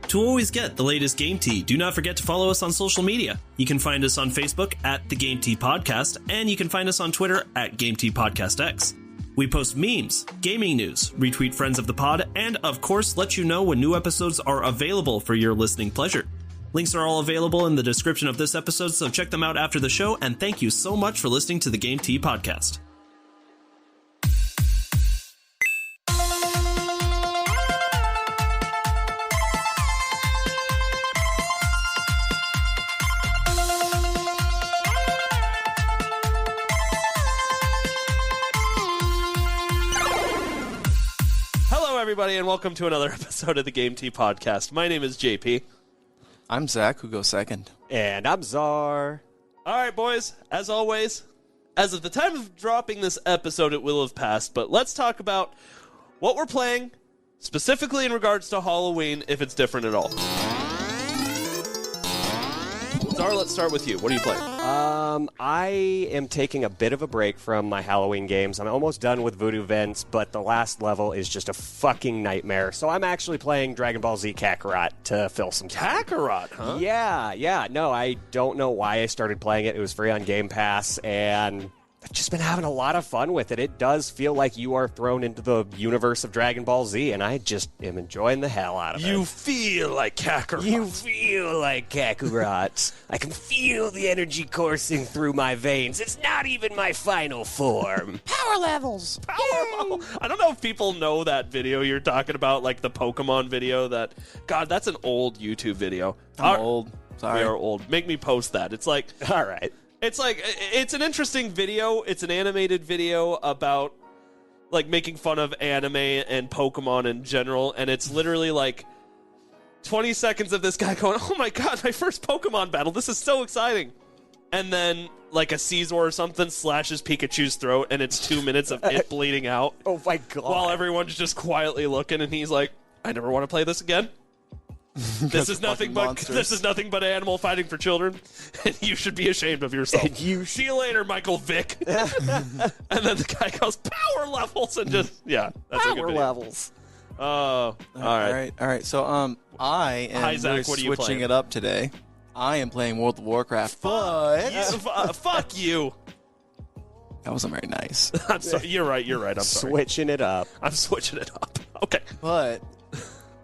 To always get the latest Game Tea, do not forget to follow us on social media. You can find us on Facebook at The Game Tea Podcast, and you can find us on Twitter at Game Tea Podcast X. We post memes, gaming news, retweet friends of the pod, and of course let you know when new episodes are available for your listening pleasure. Links are all available in the description of this episode, so check them out after the show, and thank you so much for listening to the Game Tea Podcast. Everybody, and welcome to another episode of the Game Tea Podcast. My name is JP. I'm Zach, who goes second. And I'm Czar. All right, boys, as always, as of the time of dropping this episode, it will have passed, but let's talk about what we're playing, specifically in regards to Halloween, if it's different at all. Czar, let's start with you. What are you playing? I am taking a bit of a break from my Halloween games. I'm almost done with Voodoo Vents, but the last level is just a fucking nightmare. So I'm actually playing Dragon Ball Z Kakarot to fill some time. Kakarot, huh? Yeah. No, I don't know why I started playing it. It was free on Game Pass, and I've just been having a lot of fun with it. It does feel like you are thrown into the universe of Dragon Ball Z, and I just am enjoying the hell out of it. You feel like Kakarot. You feel like Kakarot. I can feel the energy coursing through my veins. It's not even my final form. Power levels! I don't know if people know that video you're talking about, like the Pokemon video that... God, that's an old YouTube video. I'm old. Sorry. We are old. Make me post that. It's like... All right. It's like, it's an interesting video. It's an animated video about, like, making fun of anime and Pokemon in general, and it's literally, like, 20 seconds of this guy going, oh my god, my first Pokemon battle, this is so exciting! And then, like, a Caesar or something slashes Pikachu's throat, and it's 2 minutes of it bleeding out. Oh my god. While everyone's just quietly looking, and he's like, I never want to play this again. This is nothing but an animal fighting for children, and you should be ashamed of yourself. And you see you later, Michael Vick. And then the guy goes power levels and just that's a good power video. levels. Oh, all right. So, I am Hi, Zach, what are you switching playing? it up today. I am playing World of Warcraft, but fuck you. that wasn't very nice. I'm sorry. You're right. I'm sorry. Switching it up. I'm switching it up. Okay. But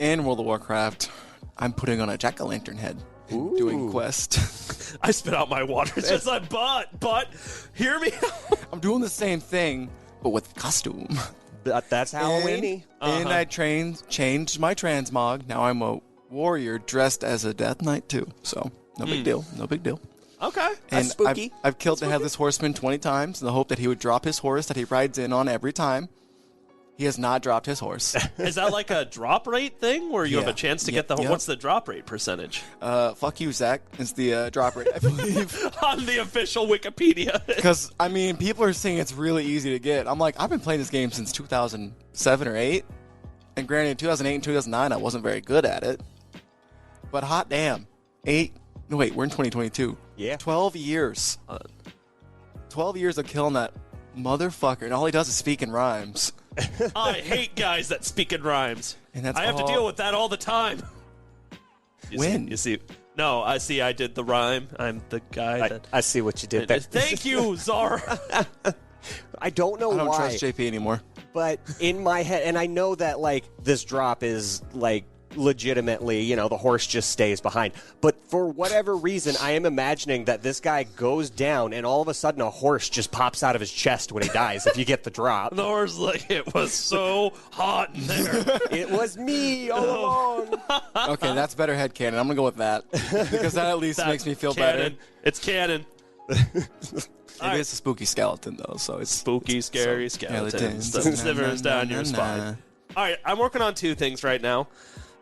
in World of Warcraft, I'm putting on a jack-o'-lantern head and doing quest. I spit out my water. It's just like, but, hear me out. I'm doing the same thing, but with costume. That's Halloween-y. And I changed my transmog. Now I'm a warrior dressed as a Death Knight too. So no big deal. No big deal. Okay. And spooky. I've killed the Headless Horseman 20 times in the hope that he would drop his horse that he rides in on every time. He has not dropped his horse. Is that like a drop rate thing where you have a chance to get the horse? Yep. What's the drop rate percentage? Fuck you, Zach, is the drop rate, I believe. On the official Wikipedia. Because, I mean, people are saying it's really easy to get. I'm like, I've been playing this game since 2007 or 8. And granted, in 2008 and 2009, I wasn't very good at it. But hot damn. We're in 2022. Yeah. 12 years. 12 years of killing that motherfucker, and all he does is speak in rhymes. I hate guys that speak in rhymes. And that's I have to deal with that all the time. You see? No, I see. I did the rhyme. I'm the guy that... I see what you did there. Thank you, Czar. I don't know why. I don't trust JP anymore. But in my head, and I know that, like, this drop is, like, legitimately, the horse just stays behind. But for whatever reason, I am imagining that this guy goes down and all of a sudden a horse just pops out of his chest when he dies if you get the drop. The horse, like, it was so hot in there. It was me all along. Okay, that's better headcanon. I'm going to go with that. Because that at least makes me feel canon. better. It's canon. It is a spooky skeleton, though, so it's... Spooky, scary skeletons. The shivers down your spine. All right, I'm working on two things right now.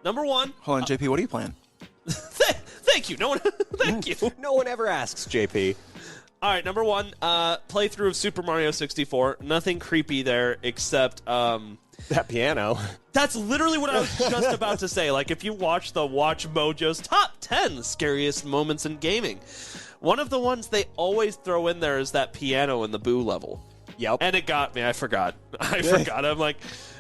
Number one... Hold on, JP, what are you playing? Thank you. Thank you. No one ever asks, JP. All right, number one, playthrough of Super Mario 64. Nothing creepy there except... that piano. That's literally what I was just about to say. Like, if you watch the Watch Mojo's Top 10 Scariest Moments in Gaming, one of the ones they always throw in there is that piano in the Boo level. Yep. And it got me. I forgot. I'm like,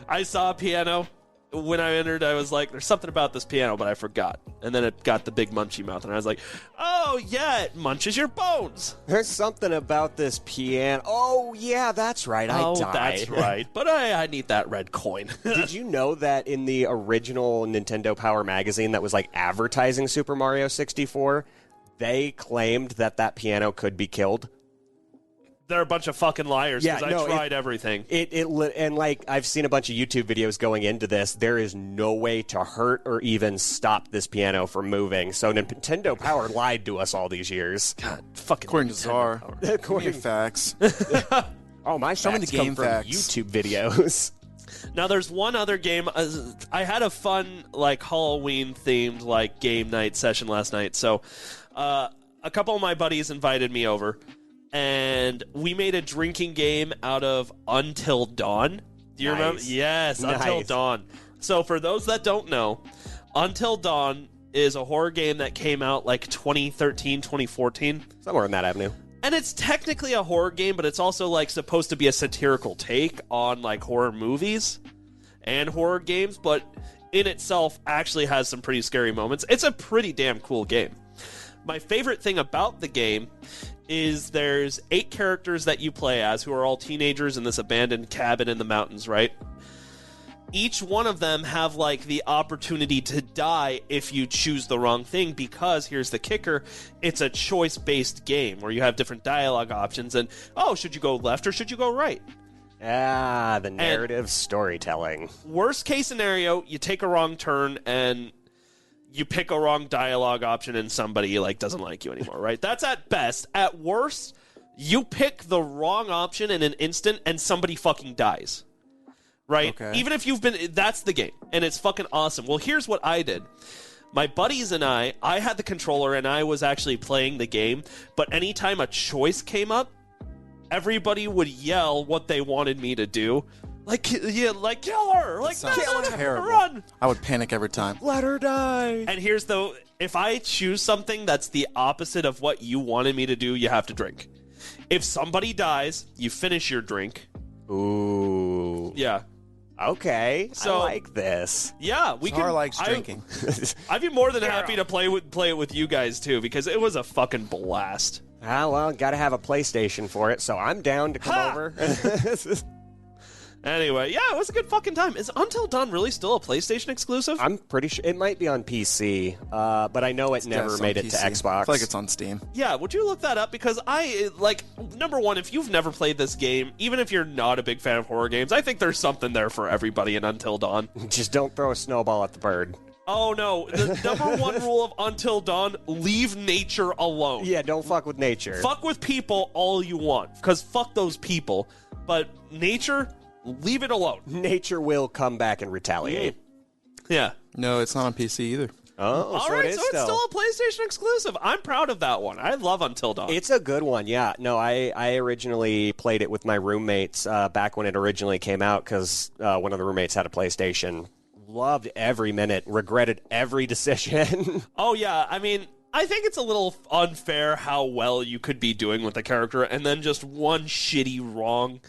I saw a piano. when I entered, I was like, there's something about this piano, but I forgot. And then it got the big munchy mouth, and I was like, oh, yeah, it munches your bones. There's something about this piano. Oh, yeah, that's right. I died. That's right. But I need that red coin. Did you know that in the original Nintendo Power magazine that was like advertising Super Mario 64, they claimed that piano could be killed? They're a bunch of fucking liars because I tried everything. And like I've seen a bunch of YouTube videos going into this. There is no way to hurt or even stop this piano from moving. So Nintendo Power lied to us all these years. God, fucking According to Czar. According to facts. Oh, my Some of facts the come game from facts. YouTube videos. Now there's one other game. I had a fun like Halloween themed like game night session last night. So a couple of my buddies invited me over. And we made a drinking game out of Until Dawn. Do you remember? Yes, Nice. Until Dawn. So for those that don't know, Until Dawn is a horror game that came out like 2013, 2014. Somewhere in that avenue. And it's technically a horror game, but it's also like supposed to be a satirical take on like horror movies and horror games, but in itself actually has some pretty scary moments. It's a pretty damn cool game. My favorite thing about the game is there's 8 characters that you play as who are all teenagers in this abandoned cabin in the mountains, right? Each one of them have like the opportunity to die if you choose the wrong thing, because here's the kicker, it's a choice-based game where you have different dialogue options and, oh, should you go left or should you go right? Ah, the narrative storytelling. Worst case scenario, you take a wrong turn and you pick a wrong dialogue option and somebody like doesn't like you anymore, right? That's at best. At worst, you pick the wrong option in an instant and somebody fucking dies. Right? Okay. Even if you've been... That's the game. And it's fucking awesome. Well, here's what I did. My buddies and I had the controller and I was actually playing the game, but anytime a choice came up, everybody would yell what they wanted me to do. Like, yeah, like, kill her! Like, Sounds kill her! terrible. Run! I would panic every time. Let her die. And here's the... If I choose something that's the opposite of what you wanted me to do, you have to drink. If somebody dies, you finish your drink. Ooh. Yeah. Okay. So- I like this. Yeah, we Czar can... likes drinking. I'd be more than happy to play it with you guys, too, because it was a fucking blast. Ah, well, gotta have a PlayStation for it, so I'm down to come Ha! over. Anyway, yeah, it was a good fucking time. Is Until Dawn really still a PlayStation exclusive? I'm pretty sure it might be on PC, but I know it never Yes, on made it to PC. Xbox. I feel like it's on Steam. Yeah, would you look that up? Because number one, if you've never played this game, even if you're not a big fan of horror games, I think there's something there for everybody in Until Dawn. Just don't throw a snowball at the bird. Oh, no. The number one rule of Until Dawn, leave nature alone. Yeah, don't fuck with nature. Fuck with people all you want, because fuck those people. But nature, leave it alone. Nature will come back and retaliate. Yeah. No, it's not on PC either. Oh, All so right, it is so it's still a PlayStation exclusive. I'm proud of that one. I love Until Dawn. It's a good one, yeah. No, I originally played it with my roommates back when it originally came out because one of the roommates had a PlayStation. Loved every minute, regretted every decision. Oh, yeah. I mean, I think it's a little unfair how well you could be doing with the character and then just one shitty wrong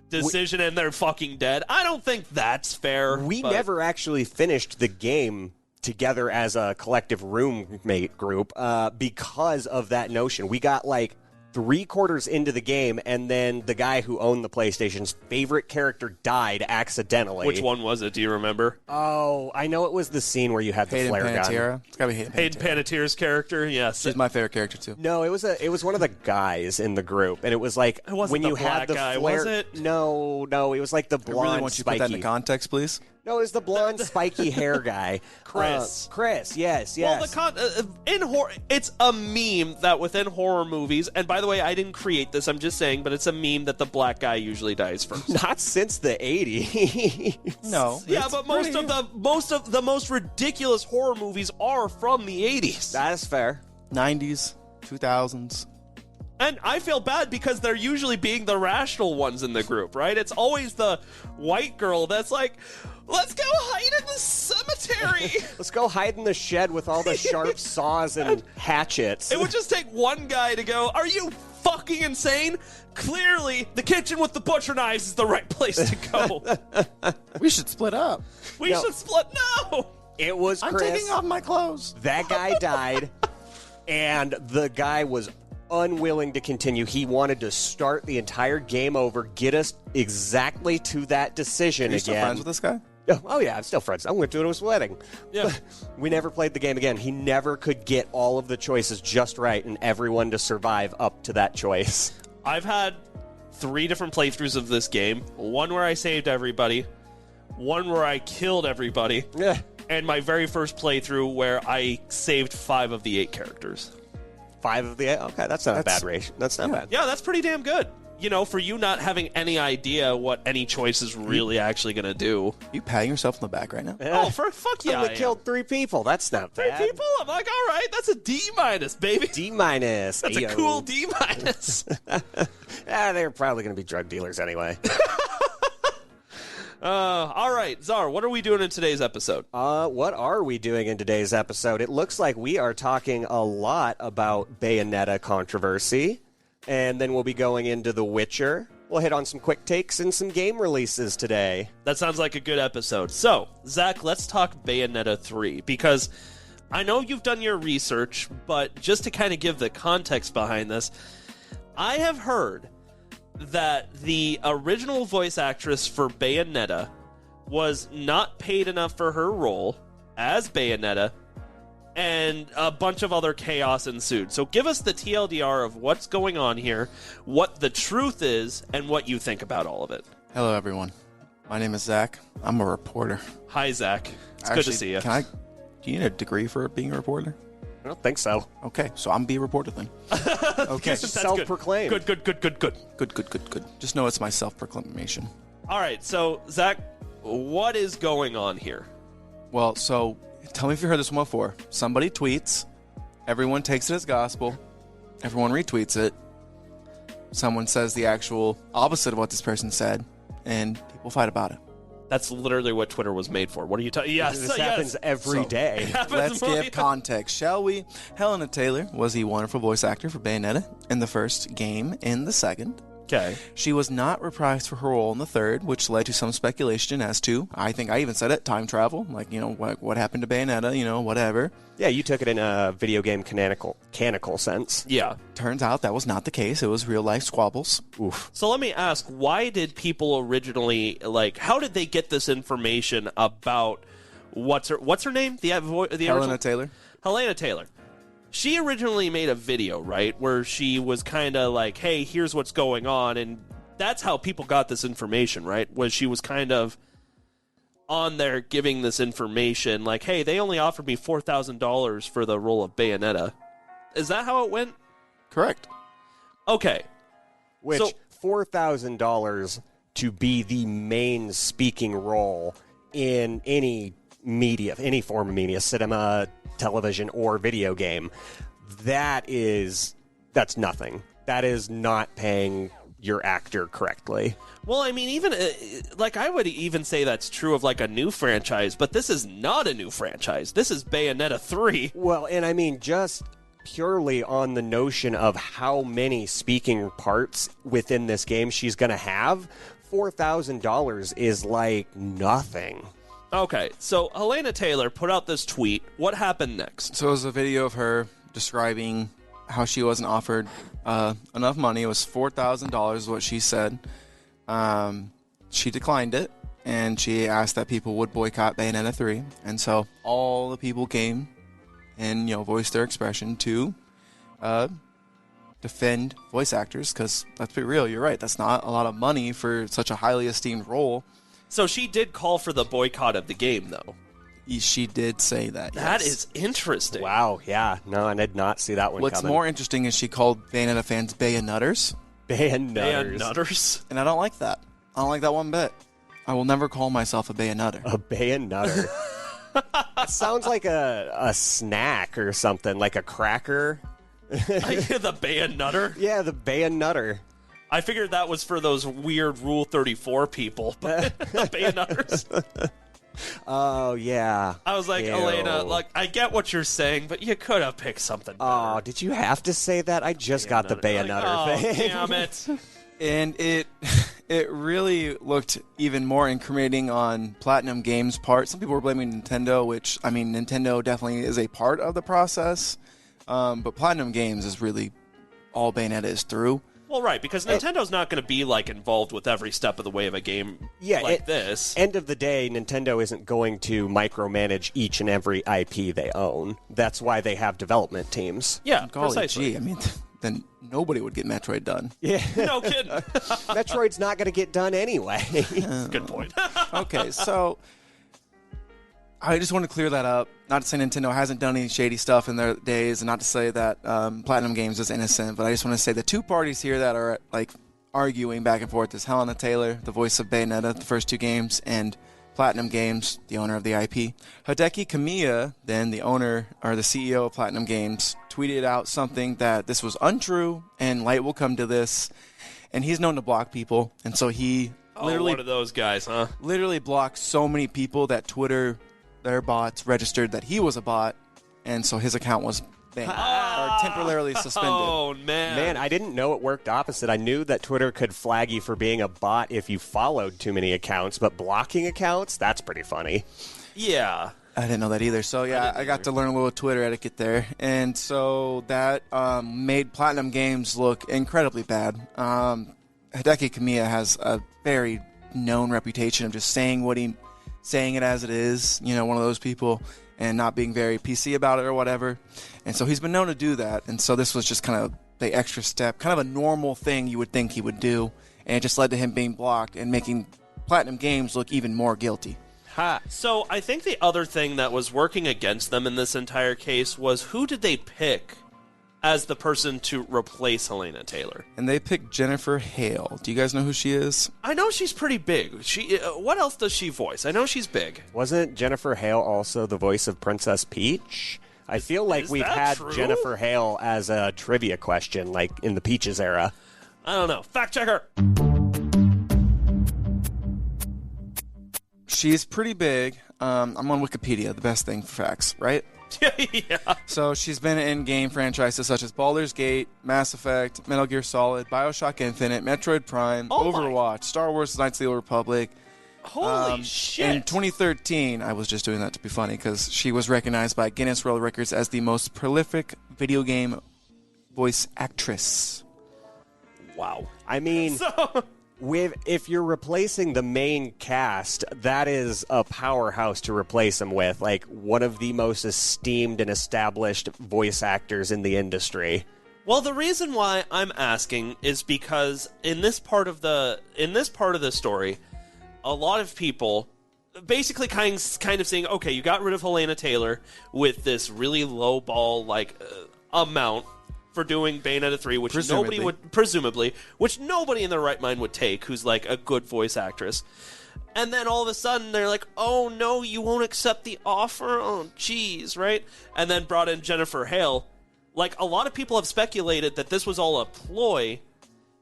decision and they're fucking dead. I don't think that's fair. We but- never actually finished the game together as a collective roommate group because of that notion. We got like 3/4 into the game, and then the guy who owned the PlayStation's favorite character died accidentally. Which one was it? Do you remember? Oh, I know it was the scene where you had the Hayden flare gun. Panettiere. It's gotta be Hayden Hayden Panettiere. Panettiere's character? Yes. She's my favorite character too. No, it was one of the guys in the group, and it was like It wasn't when the you had black the guy, flare. was it? No, it was like the I blonde really want you to put that spiky. into context, please. No, it was the blonde spiky hair guy, Chris. Chris, yes. Well, in horror, it's a meme that within horror movies, and by the way, I didn't create this, I'm just saying, but it's a meme that the black guy usually dies first. Not since the 80s. No. Yeah, it's but most of the most ridiculous horror movies are from the 80s. That's fair. 90s, 2000s. And I feel bad because they're usually being the rational ones in the group, right? It's always the white girl that's like, let's go hide in the cemetery. Let's go hide in the shed with all the sharp saws and hatchets. It would just take one guy to go, are you fucking insane? Clearly, the kitchen with the butcher knives is the right place to go. We should split up. We should split. No! It was I'm Chris. taking off my clothes. That guy died, and the guy was unwilling to continue. He wanted to start the entire game over, get us exactly to that decision Are you again. still friends with this guy? Oh, yeah, I'm still friends. I went to his wedding. Yeah. We never played the game again. He never could get all of the choices just right and everyone to survive up to that choice. I've had 3 different playthroughs of this game. One where I saved everybody, one where I killed everybody, Yeah. and my very first playthrough where I saved 5 of the 8 characters. 5 of the 8? Okay, that's not a bad ratio. That's not bad. Yeah, that's pretty damn good. You know, for you not having any idea what any choice is really actually going to do. You patting yourself on the back right now? Oh, fuck yeah, We I am. killed 3 people. That's not 3 bad. people? I'm like, all right, that's a D-, baby. D-. That's a Ayo. cool D-. They're probably going to be drug dealers anyway. All right, Czar, what are we doing in today's episode? What are we doing in today's episode? It looks like we are talking a lot about Bayonetta controversy, and then we'll be going into The Witcher. We'll hit on some quick takes and some game releases today. That sounds like a good episode. So, Zach, let's talk Bayonetta 3, because I know you've done your research, but just to kind of give the context behind this, I have heard that the original voice actress for Bayonetta was not paid enough for her role as Bayonetta, and a bunch of other chaos ensued. So give us the TLDR of what's going on here, what the truth is, and what you think about all of it. Hello, everyone. My name is Zach. I'm a reporter. Hi, Zach. It's good to see you. Do you need a degree for being a reporter? I don't think so. Okay, so I'm be a reporter then. Okay. That's Self-proclaimed. Good. Good. Just know it's my self-proclamation. All right, so, Zach, what is going on here? Well, so tell me if you heard this one before. Somebody tweets, everyone takes it as gospel, everyone retweets it, someone says the actual opposite of what this person said, and people fight about it. That's literally what Twitter was made for. What are you talking? Yes, This happens every day. Let's give context, shall we? Helena Taylor was the wonderful voice actor for Bayonetta in the first game. In the second, Okay. she was not reprised for her role in the third, which led to some speculation as to, I think I even said it, time travel. Like, what happened to Bayonetta, whatever. Yeah, you took it in a video game canonical sense. Yeah. Turns out that was not the case. It was real life squabbles. Oof. So let me ask, why did people originally, how did they get this information about what's her name? The Helena Taylor. Helena Taylor. She originally made a video, right, where she was kind of like, hey, here's what's going on, and that's how people got this information, right, was she was kind of on there giving this information, like, hey, they only offered me $4,000 for the role of Bayonetta. Is that how it went? Correct. Okay. Which, So- $4,000 to be the main speaking role in any media, any form of media, cinema, television, or video game, that's nothing. That is not paying your actor correctly. Well, I mean, even, I would even say that's true of, a new franchise, but this is not a new franchise. This is Bayonetta 3. Well, and I mean, just purely on the notion of how many speaking parts within this game she's going to have, $4,000 is like nothing. Okay, so Helena Taylor put out this tweet. What happened next? So it was a video of her describing how she wasn't offered enough money. It was $4,000 is what she said. She declined it, and she asked that people would boycott Bayonetta 3. And so all the people came and, voiced their expression to defend voice actors, because let's be real, you're right, that's not a lot of money for such a highly esteemed role. So she did call for the boycott of the game, though. She did say that. That yes. is interesting. Wow, yeah. No, I did not see that one What's coming. more interesting is she called Bayonetta fans Bayo-Nutters, Bayo-Nutters. Nutters. and I don't like that. I don't like that one bit. I will never call myself a Bayo-Nutter. A Bayo-Nutter. That sounds like a snack or something, like a cracker. The Bayonutter. Yeah, the Bayo-Nutter. I figured that was for those weird Rule 34 people, but the Bayonutters. Oh, yeah. I was like, Ew. Elena, like, I get what you're saying, but you could have picked something better. Oh, did you have to say that? I just got the Bayonutter Like, thing. damn it. And it really looked even more incriminating on Platinum Games' part. Some people were blaming Nintendo, which, I mean, Nintendo definitely is a part of the process. But Platinum Games is really all Bayonetta is through. Well, right, because Nintendo's not going to be, like, involved with every step of the way of a game like this. End of the day, Nintendo isn't going to micromanage each and every IP they own. That's why they have development teams. Yeah, Golly precisely. gee, I mean, then nobody would get Metroid done. Yeah. No kidding. Metroid's not going to get done anyway. Good point. Okay, so I just want to clear that up. Not to say Nintendo hasn't done any shady stuff in their days, and not to say that Platinum Games is innocent, but I just want to say the two parties here that are like arguing back and forth is Helena Taylor, the voice of Bayonetta, the first two games, and Platinum Games, the owner of the IP. Hideki Kamiya, then the owner or the CEO of Platinum Games, tweeted out something that this was untrue and light will come to this. And he's known to block people, and so he literally one of those guys, huh? literally blocked so many people that Twitter, their bots, registered that he was a bot, and so his account was banned or temporarily suspended. Oh, man. Man, I didn't know it worked opposite. I knew that Twitter could flag you for being a bot if you followed too many accounts, but blocking accounts, that's pretty funny. Yeah. I didn't know that either. So yeah, I got to learn a little Twitter etiquette there, and so that made Platinum Games look incredibly bad. Hideki Kamiya has a very known reputation of just saying it as it is. You know, one of those people, and not being very PC about it or whatever. And so he's been known to do that. And so this was just kind of the extra step, kind of a normal thing you would think he would do, and it just led to him being blocked and making Platinum Games look even more guilty. So I think the other thing that was working against them in this entire case was who did they pick as the person to replace Helena Taylor? And they picked Jennifer Hale. Do you guys know who she is? I know she's pretty big. What else does she voice? I know she's big. Wasn't Jennifer Hale also the voice of Princess Peach? I feel like Is we've that had true? Jennifer Hale as a trivia question, like in the Peaches era. I don't know. Fact checker. She's pretty big. I'm on Wikipedia, the best thing for facts, right? Yeah. So she's been in game franchises such as Baldur's Gate, Mass Effect, Metal Gear Solid, Bioshock Infinite, Metroid Prime, Oh my- Overwatch, Star Wars Knights of the Old Republic. Holy shit. In 2013, I was just doing that to be funny, because she was recognized by Guinness World Records as the most prolific video game voice actress. Wow. I mean, if you're replacing the main cast, that is a powerhouse to replace them with. Like, one of the most esteemed and established voice actors in the industry. Well, the reason why I'm asking is because in this part of the story, a lot of people basically kind of saying, okay, you got rid of Helena Taylor with this really low ball amount for doing Bayonetta 3, which nobody would which nobody in their right mind would take, who's like a good voice actress. And then all of a sudden they're like, oh no, you won't accept the offer? Oh geez, right? And then brought in Jennifer Hale. Like, a lot of people have speculated that this was all a ploy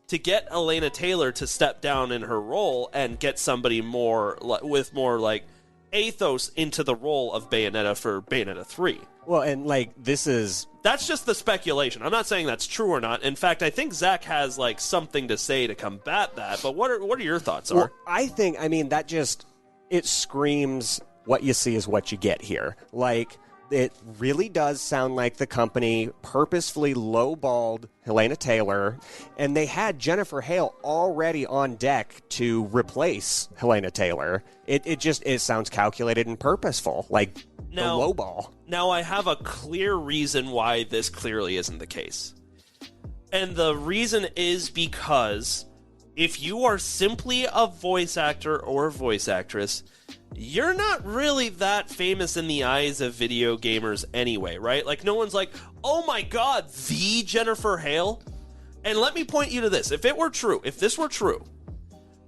to get Elena Taylor to step down in her role and get somebody with more like ethos into the role of Bayonetta for Bayonetta 3. Well, and That's just the speculation. I'm not saying that's true or not. In fact, I think Zach has like something to say to combat that. But what are your thoughts? Well, that just, it screams what you see is what you get here. Like, it really does sound like the company purposefully lowballed Helena Taylor, and they had Jennifer Hale already on deck to replace Helena Taylor. It sounds calculated and purposeful, like the lowball. Now, I have a clear reason why this clearly isn't the case. And the reason is because if you are simply a voice actor or voice actress, you're not really that famous in the eyes of video gamers anyway, right? Like, no one's like, oh my god, the Jennifer Hale? And let me point you to this. If this were true,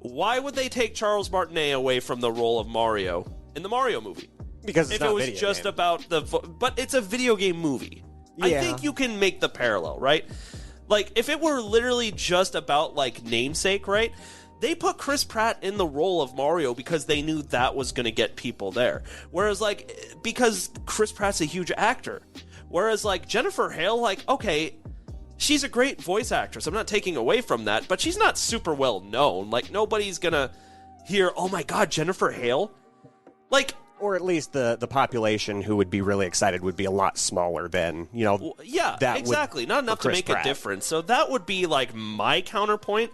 why would they take Charles Martinet away from the role of Mario in the Mario movie? Because if it was just about but it's a video game movie. Yeah. I think you can make the parallel, right? Like, if it were literally just about, like, namesake, right? they put Chris Pratt in the role of Mario because they knew that was going to get people there. Whereas, like, because Chris Pratt's a huge actor. Whereas, like, Jennifer Hale, like, okay, she's a great voice actress. I'm not taking away from that, but she's not super well known. Like, nobody's going to hear, oh my god, Jennifer Hale? Like... Or at least the population who would be really excited would be a lot smaller than, you know... Yeah, that exactly. Not enough to make Pratt. a difference. So that would be, like, my counterpoint.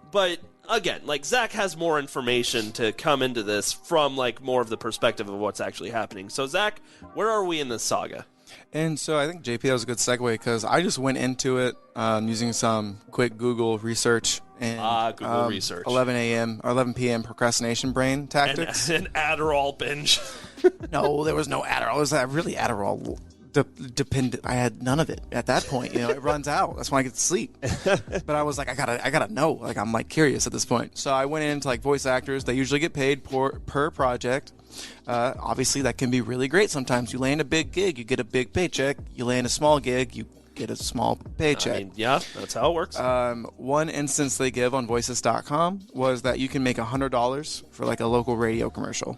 But... Again, like, Zach has more information to come into this from, like, more of the perspective of what's actually happening. So, Zach, where are we in this saga? And so I think, JP, that was a good segue because I just went into it using some quick Google research and Google research. 11 a.m. or 11 p.m. procrastination brain tactics. An Adderall binge. No, there was no Adderall. It was really Adderall dependent. I had none of it at that point. You know, it runs out. That's when I get to sleep. But I was like, I gotta know. Like, I'm like curious at this point. So I went into like voice actors. They usually get paid per project. Obviously, that can be really great. Sometimes you land a big gig, you get a big paycheck. You land a small gig, you get a small paycheck. I mean, yeah, that's how it works. One instance they give on voices.com was that you can make $100 for like a local radio commercial,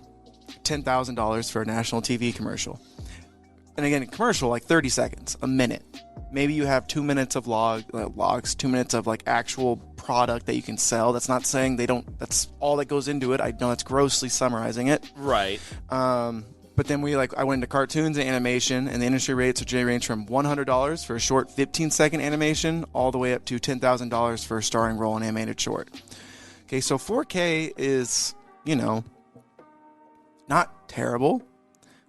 $10,000 for a national TV commercial. And again, a commercial, like 30 seconds, a minute. Maybe you have 2 minutes of logs, 2 minutes of like actual product that you can sell. That's not saying they don't, that's all that goes into it. I know it's grossly summarizing it. Right. But then I went into cartoons and animation, and the industry rates range from $100 for a short 15-second animation all the way up to $10,000 for a starring role in an animated short. Okay, so 4K is, you know, not terrible.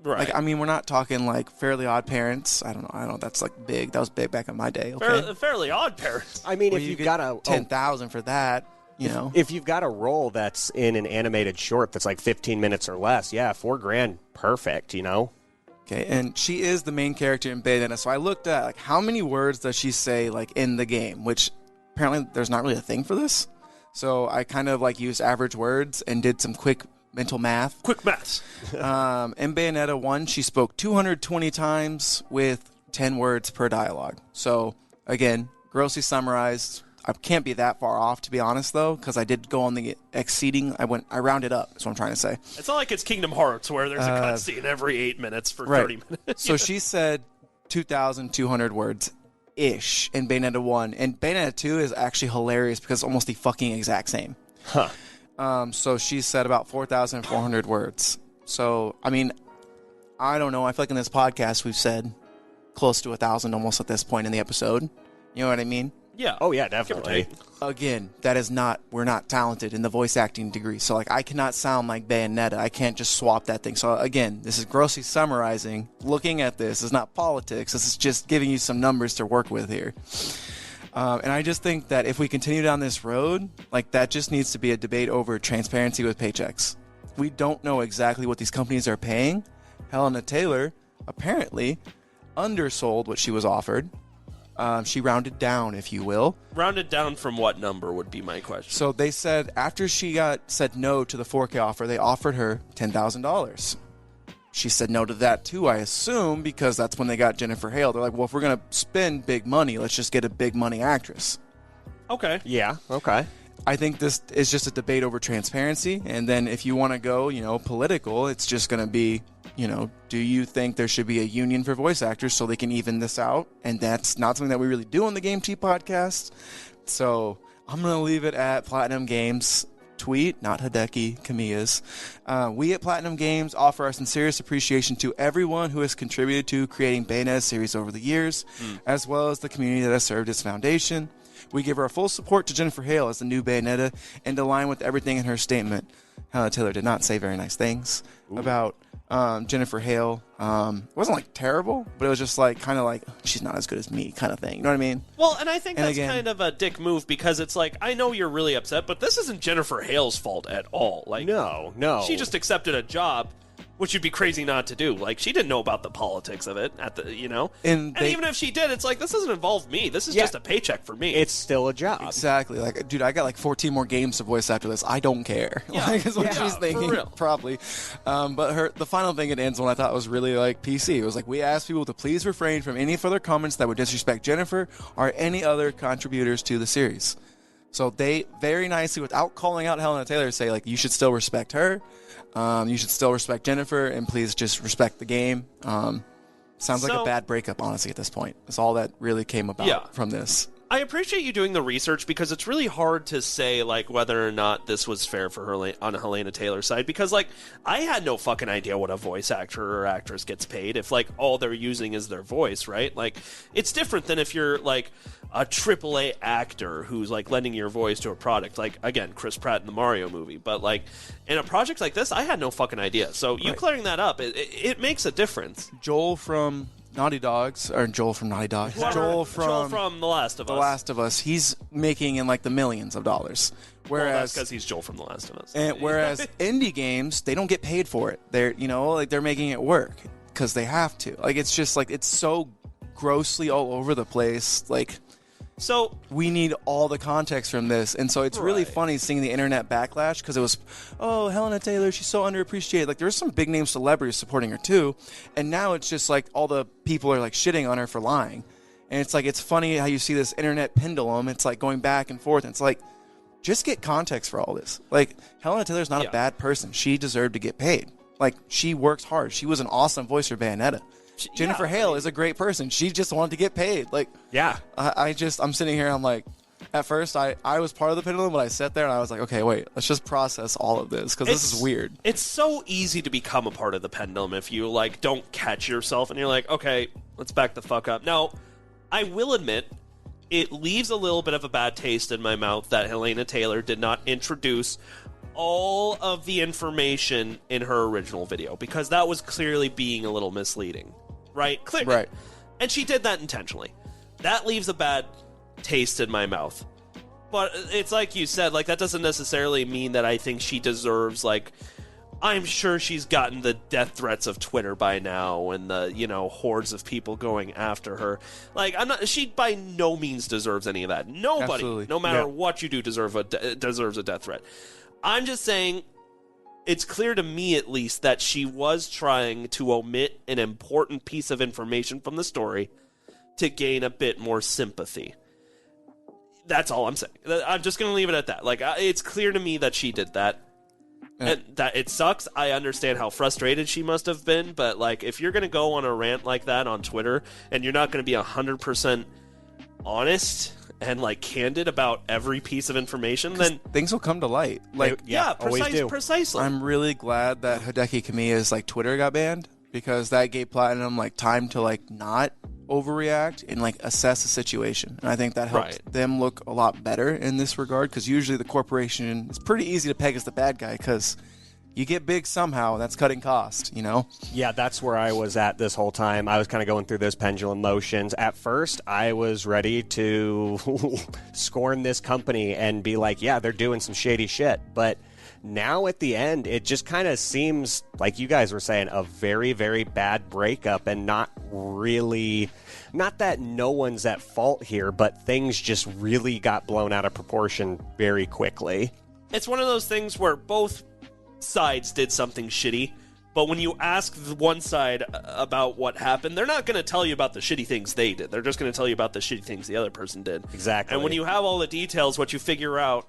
Right. Like, I mean, we're not talking like Fairly Odd Parents. I don't know. That's like big. That was big back in my day. Okay. Fairly Odd Parents. I mean, Well, if you you've get got a... 10,000 for that, you know. If you've got a role that's in an animated short that's like 15 minutes or less, yeah, $4,000, perfect, you know? Okay, and she is the main character in Bayonetta. So I looked at like how many words does she say like in the game, which apparently there's not really a thing for this. So I kind of like used average words and did some quick mental math. Quick maths. In Bayonetta 1, she spoke 220 times with 10 words per dialogue. So again, grossly summarized. I can't be that far off, to be honest, though, because I did go on the exceeding. I rounded up. That's what I'm trying to say. It's not like it's Kingdom Hearts where there's a cutscene every 8 minutes for 30 minutes. So she said 2,200 words ish in Bayonetta 1, and Bayonetta 2 is actually hilarious because it's almost the fucking exact same. Huh. So she said about 4,400 words. So I mean, I don't know. I feel like in this podcast we've said close to 1,000 almost at this point in the episode. You know what I mean? Yeah. Oh, yeah, definitely. Again, that is not, we're not talented in the voice acting degree. So, like, I cannot sound like Bayonetta. I can't just swap that thing. So, again, this is grossly summarizing. Looking at this is not politics. This is just giving you some numbers to work with here. And I just think that if we continue down this road, like, that just needs to be a debate over transparency with paychecks. We don't know exactly what these companies are paying. Helena Taylor apparently undersold what she was offered. She rounded down, if you will. Rounded down from what number would be my question. So they said after she said no to the 4K offer, they offered her $10,000. She said no to that too, I assume, because that's when they got Jennifer Hale. They're like, well, if we're going to spend big money, let's just get a big money actress. Okay. Yeah, okay. I think this is just a debate over transparency. And then if you want to go, political, it's just going to be, do you think there should be a union for voice actors so they can even this out? And that's not something that we really do on the Game T podcast. So I'm going to leave it at Platinum Games tweet, not Hideki Kamiya's. We at Platinum Games offer our sincerest appreciation to everyone who has contributed to creating Bayonetta series over the years, as well as the community that has served as foundation. We give our full support to Jennifer Hale as the new Bayonetta and align with everything in her statement. Helena Taylor did not say very nice things about Jennifer Hale. It wasn't like terrible, but it was just like kind of like she's not as good as me kind of thing. You know what I mean? Well, and I think that's kind of a dick move because it's like, I know you're really upset, but this isn't Jennifer Hale's fault at all. Like, no. She just accepted a job, which would be crazy not to do. Like, she didn't know about the politics of it And even if she did, it's like, this doesn't involve me. This is just a paycheck for me. It's still a job. Exactly. Like, dude, I got like 14 more games to voice after this. I don't care. Yeah. Like, is what she's thinking. For real. Probably. But the final thing it ends on I thought was really like PC. It was like, we asked people to please refrain from any further comments that would disrespect Jennifer or any other contributors to the series. So they very nicely, without calling out Helena Taylor, say, like, you should still respect her. You should still respect Jennifer, and please just respect the game. Sounds like a bad breakup, honestly, at this point. That's all that really came about from this. I appreciate you doing the research because it's really hard to say, like, whether or not this was fair for her on Helena Taylor's side. Because, like, I had no fucking idea what a voice actor or actress gets paid if, like, all they're using is their voice, right? Like, it's different than if you're, like, a AAA actor who's, like, lending your voice to a product. Like, again, Chris Pratt in the Mario movie. But, like, in a project like this, I had no fucking idea. So you clearing that up, it makes a difference. Joel from Naughty Dogs, or Joel from Naughty Dogs. Joel from The Last of Us. The Last of Us. He's making in like the millions of dollars. Whereas, well, that's because he's Joel from The Last of Us. And whereas indie games, they don't get paid for it. They're, you know, like they're making it work because they have to. Like, it's just like, it's so grossly all over the place. Like, so we need all the context from this, and so it's really funny seeing the internet backlash because it was, oh, Helena Taylor, she's so underappreciated. Like, there's some big name celebrities supporting her too, and now it's just like all the people are like shitting on her for lying, and it's like, it's funny how you see this internet pendulum. It's like going back and forth, and it's like, just get context for all this. Like, Helena Taylor's not a bad person. She deserved to get paid. Like, she works hard. She was an awesome voice for Bayonetta. Jennifer Hale is a great person. She just wanted to get paid. Like, I'm sitting here, I'm like, at first I was part of the pendulum, but I sat there and I was like, okay, wait, let's just process all of this because this is weird. It's so easy to become a part of the pendulum if you, like, don't catch yourself and you're like, okay, let's back the fuck up. Now, I will admit, it leaves a little bit of a bad taste in my mouth that Helena Taylor did not introduce all of the information in her original video because that was clearly being a little misleading. Right? Clearly. Right. And she did that intentionally. That leaves a bad taste in my mouth. But it's like you said, like, that doesn't necessarily mean that I think she deserves, like, I'm sure she's gotten the death threats of Twitter by now and the, you know, hordes of people going after her. Like, she by no means deserves any of that. Nobody, Absolutely. no matter what you do, deserves a death threat. I'm just saying, it's clear to me, at least, that she was trying to omit an important piece of information from the story to gain a bit more sympathy. That's all I'm saying. I'm just going to leave it at that. Like, it's clear to me that she did that. And that it sucks. I understand how frustrated she must have been, but, like, if you're going to go on a rant like that on Twitter and you're not going to be 100% honest and, like, candid about every piece of information, then things will come to light. Like, precisely. I'm really glad that Hideki Kamiya's like Twitter got banned because that gave Platinum like time to like not overreact and like assess the situation, and I think that helped them look a lot better in this regard because usually the corporation, it's pretty easy to peg as the bad guy because you get big somehow, and that's cutting cost, you know? Yeah, that's where I was at this whole time. I was kind of going through those pendulum motions. At first, I was ready to scorn this company and be like, yeah, they're doing some shady shit. But now at the end, it just kind of seems, like you guys were saying, a very, very bad breakup and not really... Not that no one's at fault here, but things just really got blown out of proportion very quickly. It's one of those things where both sides did something shitty, but when you ask the one side about what happened, they're not going to tell you about the shitty things they did. They're just going to tell you about the shitty things the other person did. Exactly. And when you have all the details, what you figure out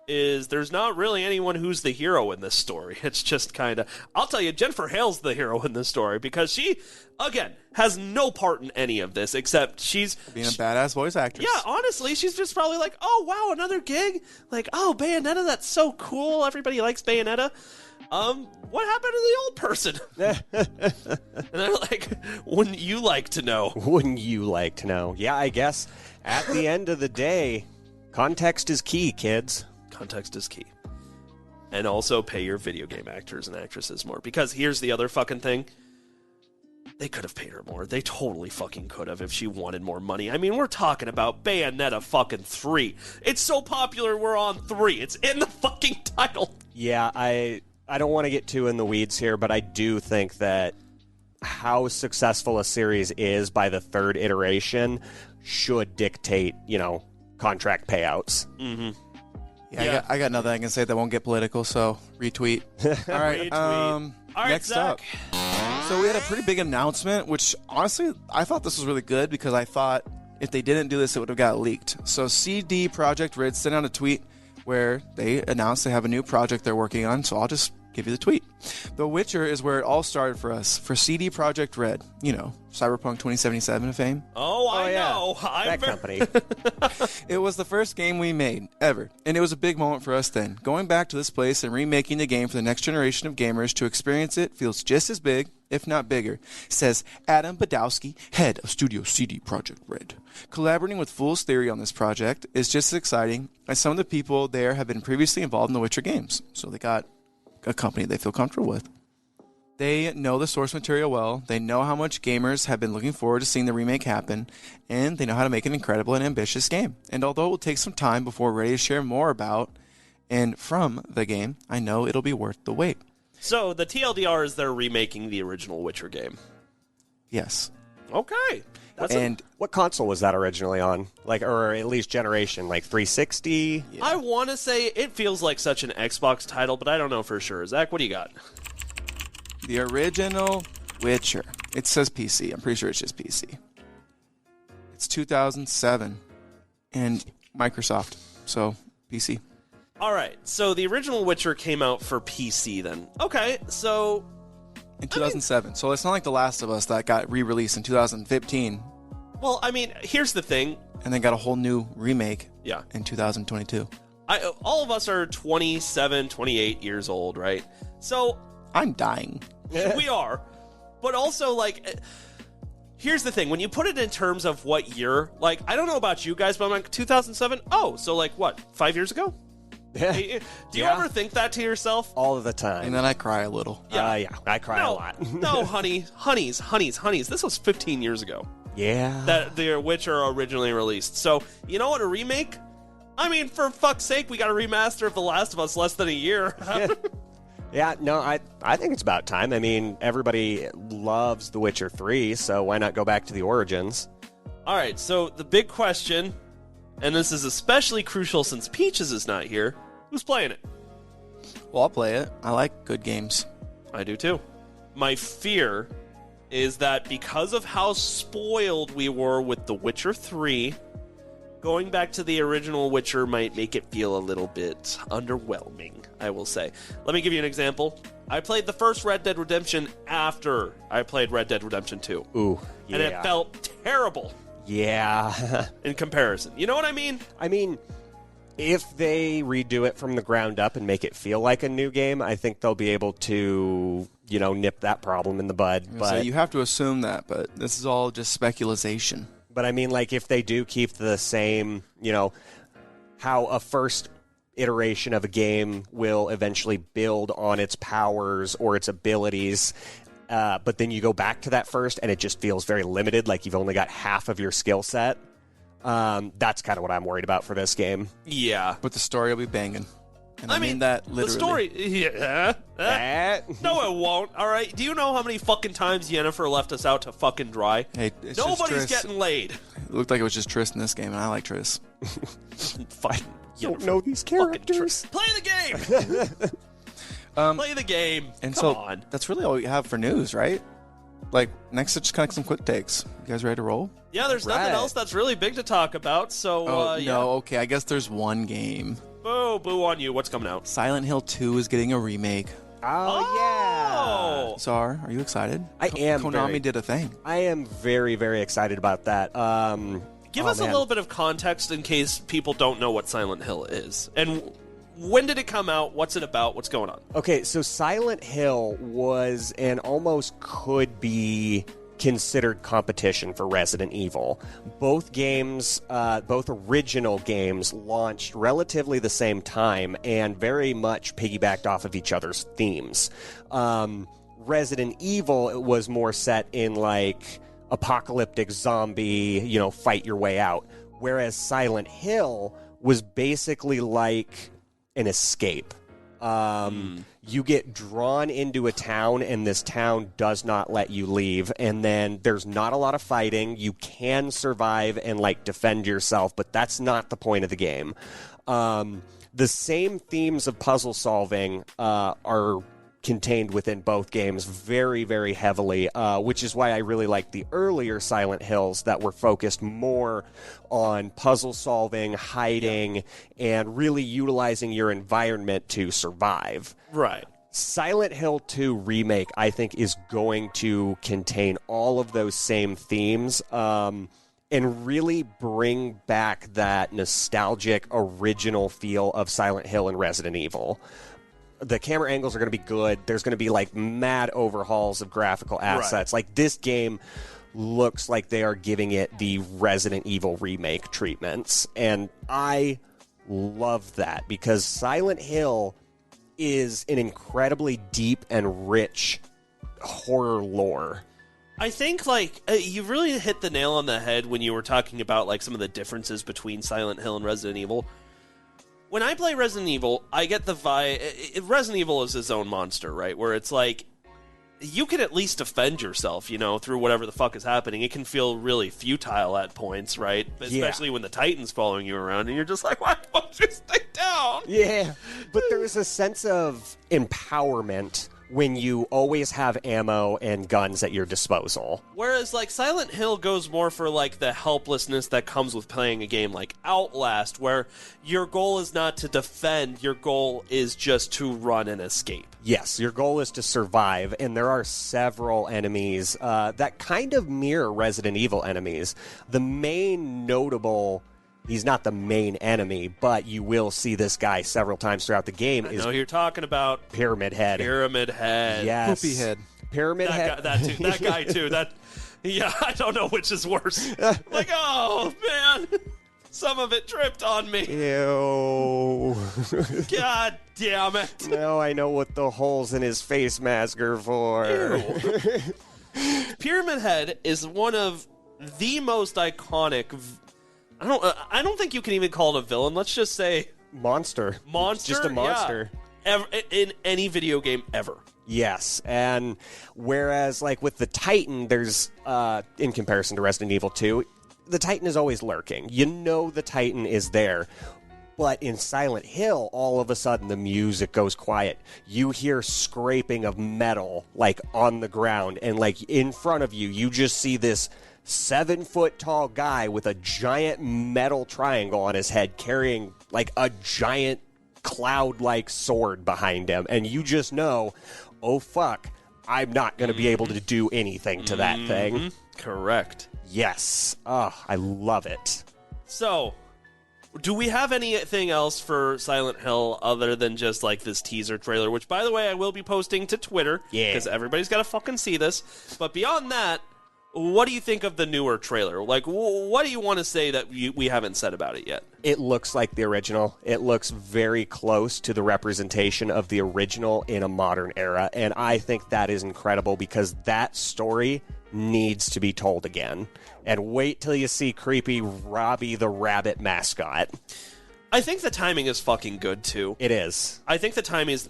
is there's not really anyone who's the hero in this story. It's just kind of... I'll tell you, Jennifer Hale's the hero in this story because she, again, has no part in any of this except she's... being a badass voice actress. Yeah, honestly, she's just probably like, oh, wow, another gig? Like, oh, Bayonetta, that's so cool. Everybody likes Bayonetta. What happened to the old person? And they're like, wouldn't you like to know? Wouldn't you like to know? Yeah, I guess at the end of the day, context is key, kids. Context is key. And also pay your video game actors and actresses more. Because here's the other fucking thing. They could have paid her more. They totally fucking could have if she wanted more money. I mean, we're talking about Bayonetta fucking 3. It's so popular we're on 3. It's in the fucking title. Yeah, I don't want to get too in the weeds here, but I do think that how successful a series is by the third iteration should dictate, you know, contract payouts. Mm-hmm. Yeah. I got nothing I can say that won't get political, so retweet. All right, All right, next Zach. up. So we had a pretty big announcement, which honestly, I thought this was really good because I thought if they didn't do this, it would have got leaked. So CD Projekt Red sent out a tweet where they announced they have a new project they're working on, so I'll just give you the tweet. The Witcher is where it all started for us. For CD Projekt Red, you know, Cyberpunk 2077 of fame. Oh, I know. That company. It was the first game we made, ever, and it was a big moment for us then. Going back to this place and remaking the game for the next generation of gamers to experience it feels just as big, if not bigger, says Adam Badowski, head of Studio CD Projekt Red. Collaborating with Fool's Theory on this project is just as exciting as some of the people there have been previously involved in the Witcher games, so they got a company they feel comfortable with. They know the source material well, they know how much gamers have been looking forward to seeing the remake happen, and they know how to make an incredible and ambitious game. And although it will take some time before we're ready to share more about and from the game, I know it'll be worth the wait. So the TLDR is they're remaking the original Witcher game. Yes. Okay. What console was that originally on? Like, or at least generation, like 360? Yeah. I want to say it feels like such an Xbox title, but I don't know for sure. Zach, what do you got? The original Witcher. It says PC. I'm pretty sure it's just PC. It's 2007. And Microsoft. So, PC. All right. So the original Witcher came out for PC then. Okay. So In 2007. So it's not like The Last of Us that got re-released in 2015 well, I mean, here's the thing. and then got a whole new remake Yeah. in 2022. All of us are 27, 28 years old, right? So I'm dying. we are. But also, like, here's the thing. When you put it in terms of what year, like, I don't know about you guys, but I'm like, 2007? Oh, so like, what, 5 years ago? Do you Yeah. ever think that to yourself? All of the time. And then I cry a little. Yeah, I cry a lot. No, honeys. This was 15 years ago Yeah. that The Witcher originally released. So, you know what, a remake? I mean, for fuck's sake, we got a remaster of The Last of Us less than a year. Yeah, no, I think it's about time. I mean, everybody loves The Witcher 3, so why not go back to the origins? All right, so the big question, and this is especially crucial since Peaches is not here, who's playing it? Well, I'll play it. I like good games. I do too. My fear is that because of how spoiled we were with The Witcher 3, going back to the original Witcher might make it feel a little bit underwhelming, I will say. Let me give you an example. I played the first Red Dead Redemption after I played Red Dead Redemption 2. Ooh, yeah. And it felt terrible Yeah. in comparison. You know what I mean? I mean, if they redo it from the ground up and make it feel like a new game, I think they'll be able to, nip that problem in the bud. So But you have to assume that, but this is all just speculation. But I mean, like, if they do keep the same, how a first iteration of a game will eventually build on its powers or its abilities, but then you go back to that first and it just feels very limited, like you've only got half of your skill set. That's kind of what I'm worried about for this game. Yeah. But the story will be banging. And I mean that literally. The story... Yeah. No, it won't. All right. Do you know how many fucking times Yennefer left us out to fucking dry? Hey, it's Nobody's just Triss. getting laid. It looked like it was just Triss in this game, and I like Triss. Fine. Don't know these Fucking characters. Play the game. Play the game. And Come so on. that's really all we have for news, right? Like, next, it's just kind of some quick takes. You guys ready to roll? Yeah, there's nothing Right. else that's really big to talk about. So, yeah. No, okay, I guess there's one game. Boo on you. What's coming out? Silent Hill 2 is getting a remake. Oh, yeah. Czar, are you excited? I am Konami very- did a thing. I am very, very excited about that. Give us a little bit of context in case people don't know what Silent Hill is. And when did it come out? What's it about? What's going on? Okay, so Silent Hill was and almost could be considered competition for Resident Evil. Both games, both original games, launched relatively the same time and very much piggybacked off of each other's themes. Resident Evil was more set in like apocalyptic zombie, fight your way out, whereas Silent Hill was basically like an escape. You get drawn into a town, and this town does not let you leave, and then there's not a lot of fighting. You can survive and, defend yourself, but that's not the point of the game. The same themes of puzzle solving are contained within both games very, very heavily, which is why I really like the earlier Silent Hills that were focused more on puzzle solving, hiding, and really utilizing your environment to survive. Right. Silent Hill 2 Remake, I think, is going to contain all of those same themes and really bring back that nostalgic, original feel of Silent Hill and Resident Evil. The camera angles are going to be good. There's going to be, like, mad overhauls of graphical assets. Right. Like, this game looks like they are giving it the Resident Evil Remake treatments. And I love that because Silent Hill is an incredibly deep and rich horror lore. I think, like, you really hit the nail on the head when you were talking about, like, some of the differences between Silent Hill and Resident Evil. When I play Resident Evil, I get the vibe... Resident Evil is his own monster, right? Where it's like, you can at least defend yourself, you know, through whatever the fuck is happening. It can feel really futile at points, right? Especially when the Titan's following you around, and you're just like, why don't you stay down? Yeah, but there's a sense of empowerment when you always have ammo and guns at your disposal. Whereas, like, Silent Hill goes more for, like, the helplessness that comes with playing a game like Outlast, where your goal is not to defend, your goal is just to run and escape. Yes, your goal is to survive, and there are several enemies that kind of mirror Resident Evil enemies. The main notable... He's not the main enemy, but you will see this guy several times throughout the game. I know you're talking about Pyramid Head. Pyramid Head. Yes. Poopy Head. Pyramid Head. That guy, too. Yeah, I don't know which is worse. Like, oh, man. Some of it tripped on me. Ew. God damn it. Now I know what the holes in his face mask are for. Pyramid Head is one of the most iconic... I don't think you can even call it a villain. Let's just say... Monster. Just a monster. Yeah. In any video game ever. Yes, and whereas, like, with the Titan, there's, in comparison to Resident Evil 2, the Titan is always lurking. You know the Titan is there. But in Silent Hill, all of a sudden the music goes quiet. You hear scraping of metal, like, on the ground, and, like, in front of you, you just see this 7-foot-tall guy with a giant metal triangle on his head carrying, like, a giant cloud-like sword behind him. And you just know, oh, fuck, I'm not going to be able to do anything to that thing. Correct. Yes. Oh, I love it. So, do we have anything else for Silent Hill other than just, like, this teaser trailer? Which, by the way, I will be posting to Twitter. Yeah. Because everybody's got to fucking see this. But beyond that... What do you think of the newer trailer? Like, what do you want to say that we haven't said about it yet? It looks like the original. It looks very close to the representation of the original in a modern era, and I think that is incredible because that story needs to be told again. And wait till you see creepy Robbie the Rabbit mascot. I think the timing is fucking good, too. It is. I think the timing is...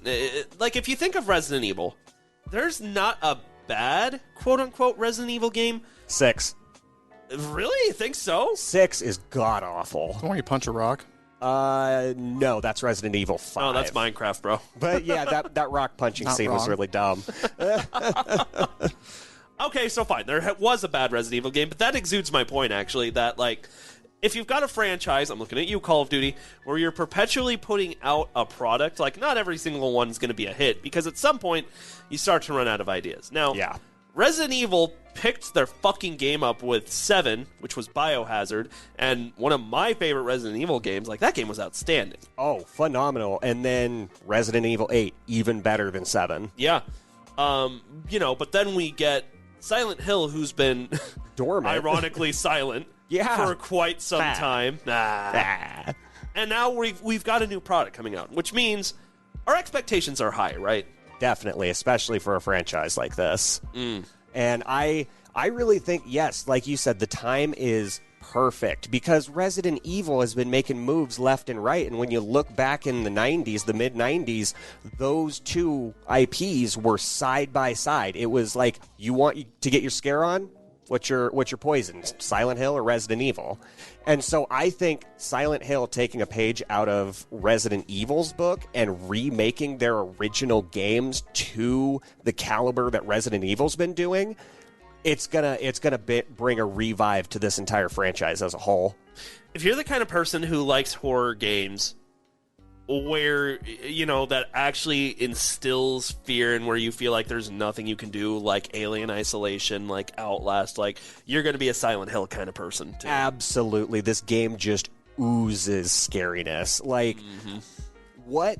Like, if you think of Resident Evil, there's not a bad, quote-unquote, Resident Evil game. 6. Really? You think so? 6 is god-awful. The one you punch a rock? No, that's Resident Evil 5. Oh, that's Minecraft, bro. But yeah, that rock punching scene was really dumb. Okay, so fine. There was a bad Resident Evil game, but that exudes my point, actually, that, like, if you've got a franchise, I'm looking at you, Call of Duty, where you're perpetually putting out a product, like, not every single one's going to be a hit, because at some point, you start to run out of ideas. Now, yeah. Resident Evil picked their fucking game up with 7, which was Biohazard, and one of my favorite Resident Evil games, like, that game was outstanding. Oh, phenomenal. And then Resident Evil 8, even better than 7. Yeah. You know, but then we get Silent Hill, who's been dormant, ironically silent for quite some time. And now we've got a new product coming out, which means our expectations are high, right? Definitely, especially for a franchise like this. And I really think, yes, like you said, the time is perfect because Resident Evil has been making moves left and right. And when you look back in the 90s, the mid-90s, those two IPs were side by side. It was like, you want to get your scare on? What's your poison? Silent Hill or Resident Evil? And so I think Silent Hill taking a page out of Resident Evil's book and remaking their original games to the caliber that Resident Evil's been doing, it's gonna bring a revive to this entire franchise as a whole. If you're the kind of person who likes horror games where, that actually instills fear and where you feel like there's nothing you can do, like Alien Isolation, like Outlast, like, you're going to be a Silent Hill kind of person, too. Absolutely. This game just oozes scariness. Like, what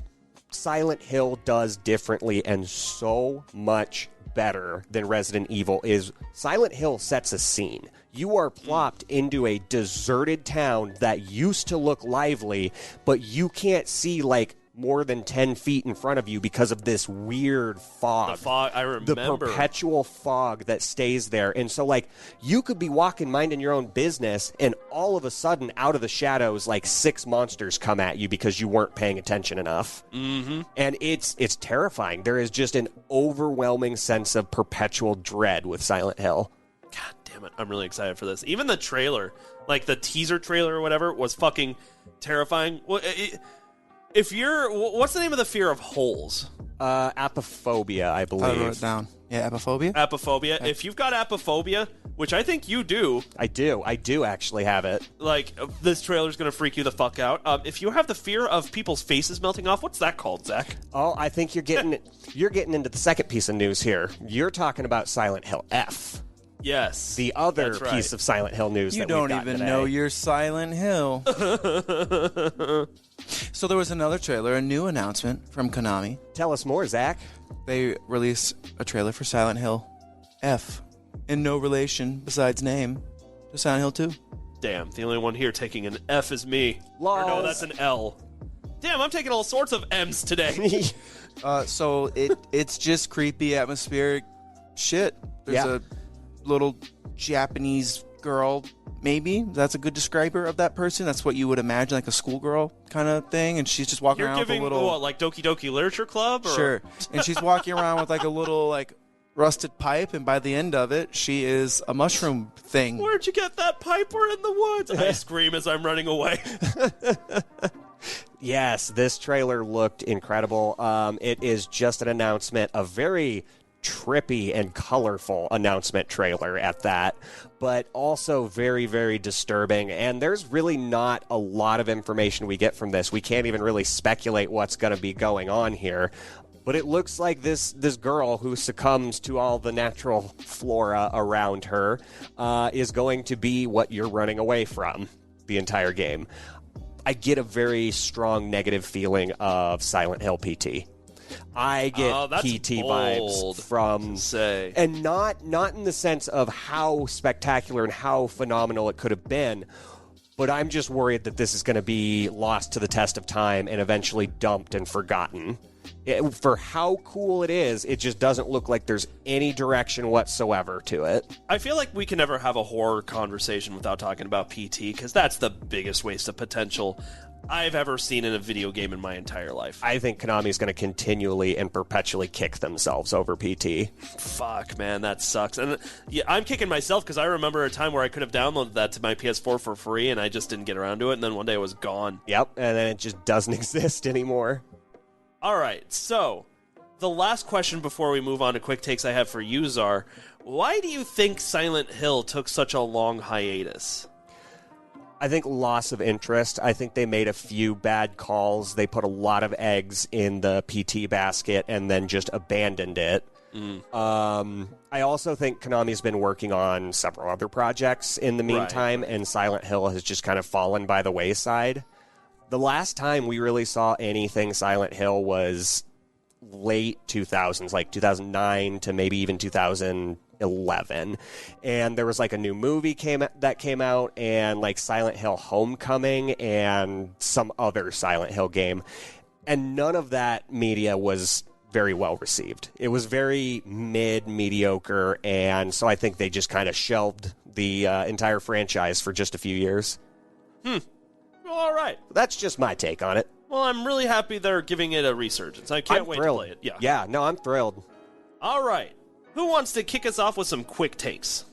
Silent Hill does differently and so much better than Resident Evil is Silent Hill sets a scene. You are plopped into a deserted town that used to look lively, but you can't see like more than 10 feet in front of you because of this weird fog. The fog, I remember. The perpetual fog that stays there. And so, like, you could be walking, minding your own business, and all of a sudden, out of the shadows, like, 6 monsters come at you because you weren't paying attention enough. Mm-hmm. And it's terrifying. There is just an overwhelming sense of perpetual dread with Silent Hill. God damn it. I'm really excited for this. Even the trailer, like the teaser trailer or whatever, was fucking terrifying. If you're... What's the name of the fear of holes? Apophobia, I believe. I wrote it down. Yeah, apophobia? Apophobia. Okay. If you've got apophobia, which I think you do... I do actually have it. Like, this trailer's going to freak you the fuck out. If you have the fear of people's faces melting off, what's that called, Zach? Oh, I think you're getting into the second piece of news here. You're talking about Silent Hill F. Yes. The other that's right. piece of Silent Hill news You that don't we've got even today. know you're Silent Hill. So there was another trailer, a new announcement from Konami. Tell us more, Zach. They released a trailer for Silent Hill F, in no relation besides name to Silent Hill 2. Damn, the only one here taking an F is me. Or no, Lols. that's an L. Damn, I'm taking all sorts of M's today. So it's just creepy, atmospheric shit. There's Yeah. a little Japanese girl, maybe. That's a good describer of that person. That's what you would imagine, like a schoolgirl kind of thing. And she's just walking You're around giving, with a little... what, like Doki Doki Literature Club? Or? Sure. And she's walking around with like a little like rusted pipe, and by the end of it, she is a mushroom thing. Where'd you get that pipe? We're in the woods. I scream as I'm running away. Yes, this trailer looked incredible. It is just an announcement, a very trippy and colorful announcement trailer at that, but also very, very disturbing. And there's really not a lot of information we get from this. We can't even really speculate what's going to be going on here. But it looks like this girl who succumbs to all the natural flora around her is going to be what you're running away from the entire game. I get a very strong negative feeling of Silent Hill PT. I get that's PT bold vibes from to say. and not in the sense of how spectacular and how phenomenal it could have been, but I'm just worried that this is going to be lost to the test of time and eventually dumped and forgotten. For how cool it is, it just doesn't look like there's any direction whatsoever to it. I feel like we can never have a horror conversation without talking about PT, because that's the biggest waste of potential I've ever seen in a video game in my entire life. I think Konami's going to continually and perpetually kick themselves over PT. Fuck, man, that sucks. And yeah, I'm kicking myself because I remember a time where I could have downloaded that to my PS4 for free, and I just didn't get around to it, and then one day it was gone. Yep, and then it just doesn't exist anymore. All right, so the last question before we move on to quick takes I have for you, Czar. Why do you think Silent Hill took such a long hiatus? I think loss of interest. I think they made a few bad calls. They put a lot of eggs in the PT basket and then just abandoned it. I also think Konami's been working on several other projects in the meantime, and Silent Hill has just kind of fallen by the wayside. The last time we really saw anything Silent Hill was late 2000s, like 2009 to maybe even 2011. And there was like a new movie that came out, and like Silent Hill Homecoming and some other Silent Hill game. And none of that media was very well received. It was very mediocre, and so I think they just kind of shelved the entire franchise for just a few years. Well, all right. That's just my take on it. Well, I'm really happy they're giving it a resurgence. I can't wait thrilled. to play it. Yeah, no, I'm thrilled. All right. Who wants to kick us off with some quick takes?